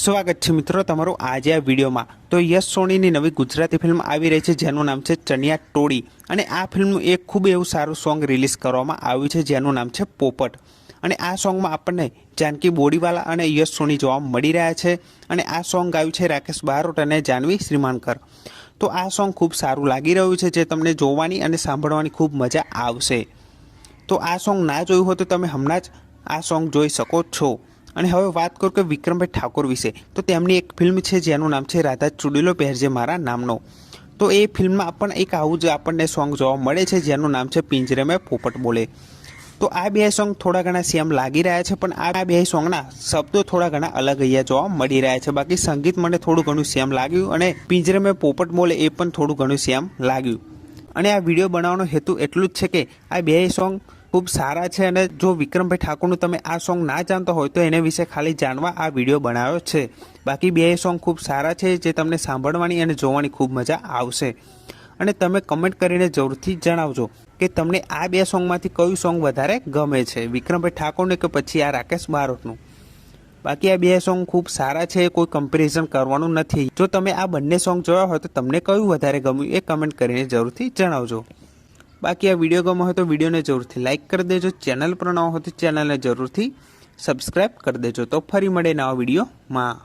સ્વાગત છે મિત્રો તમારું આજે આ વિડીયોમાં। તો યશ સોનીની નવી ગુજરાતી ફિલ્મ આવી રહી છે જેનું નામ છે ચણિયા ટોળી અને આ ફિલ્મનું એક ખૂબ એવું સારું સોંગ રિલીઝ કરવામાં આવ્યું છે જેનું નામ છે પોપટ। અને આ સોંગમાં આપણને જાનકી બોડીવાલા અને યશ સોની જોવા મળી રહ્યા છે અને આ સોંગ ગાયું છે રાકેશ બારોટ અને જાનવી શ્રીમાનકર। તો આ સોંગ ખૂબ સારું લાગી રહ્યું છે જે તમને જોવાની અને સાંભળવાની ખૂબ મજા આવશે। તો આ સોંગ ના જોયું હોય તો તમે હમણાં જ આ સોંગ જોઈ શકો છો। અને હવે વાત કરું કે વિક્રમભાઈ ઠાકોર વિશે તો તેમની એક ફિલ્મ છે જેનું નામ છે રાધા ચુડીલો પહેરજે મારા નામનો। તો એ ફિલ્મમાં પણ એક આવું જ આપણને સોંગ જોવા મળે છે જેનું નામ છે પિંજરે મેં પોપટ બોલે। તો આ બે સોંગ થોડા ઘણા સેમ લાગી રહ્યા છે પણ આ બે સોંગના શબ્દો થોડા ઘણા અલગ અહીંયા જોવા મળી રહ્યા છે। બાકી સંગીત મને થોડું ઘણું સેમ લાગ્યું અને પિંજરે મેં પોપટ બોલે એ પણ થોડું ઘણું સેમ લાગ્યું। અને આ વિડીયો બનાવવાનો હેતુ એટલું જ છે કે આ બે સોંગ ખૂબ સારા છે અને જો વિક્રમભાઈ ઠાકોરનું તમે આ સોંગ ના જાણતો હોય તો એના વિશે ખાલી જાણવા આ વિડીયો બનાવ્યો છે। બાકી બે સોંગ ખૂબ સારા છે જે તમને સાંભળવાની અને જોવાની ખૂબ મજા આવશે। અને તમે કમેન્ટ કરીને જરૂરથી જણાવજો કે તમને આ બે સોંગમાંથી કયું સોંગ વધારે ગમે છે, વિક્રમભાઈ ઠાકોરનું કે પછી આ રાકેશ બારોટનું। બાકી આ બે સોંગ ખૂબ સારા છે, કોઈ કમ્પેરિઝન કરવાનું નથી। જો તમે આ બંને સોંગ જોયા હોય તો તમને કયું વધારે ગમ્યું એ કમેન્ટ કરીને જરૂરથી જણાવજો। બાકી આ વિડીયો ગમ્યો હોય તો વિડીયોને જરૂરથી લાઇક કરી દેજો, ચેનલ પર ન હોય તો ચેનલને જરૂરથી સબસ્ક્રાઈબ કરી દેજો। તો ફરી મળે નવા વિડીયોમાં।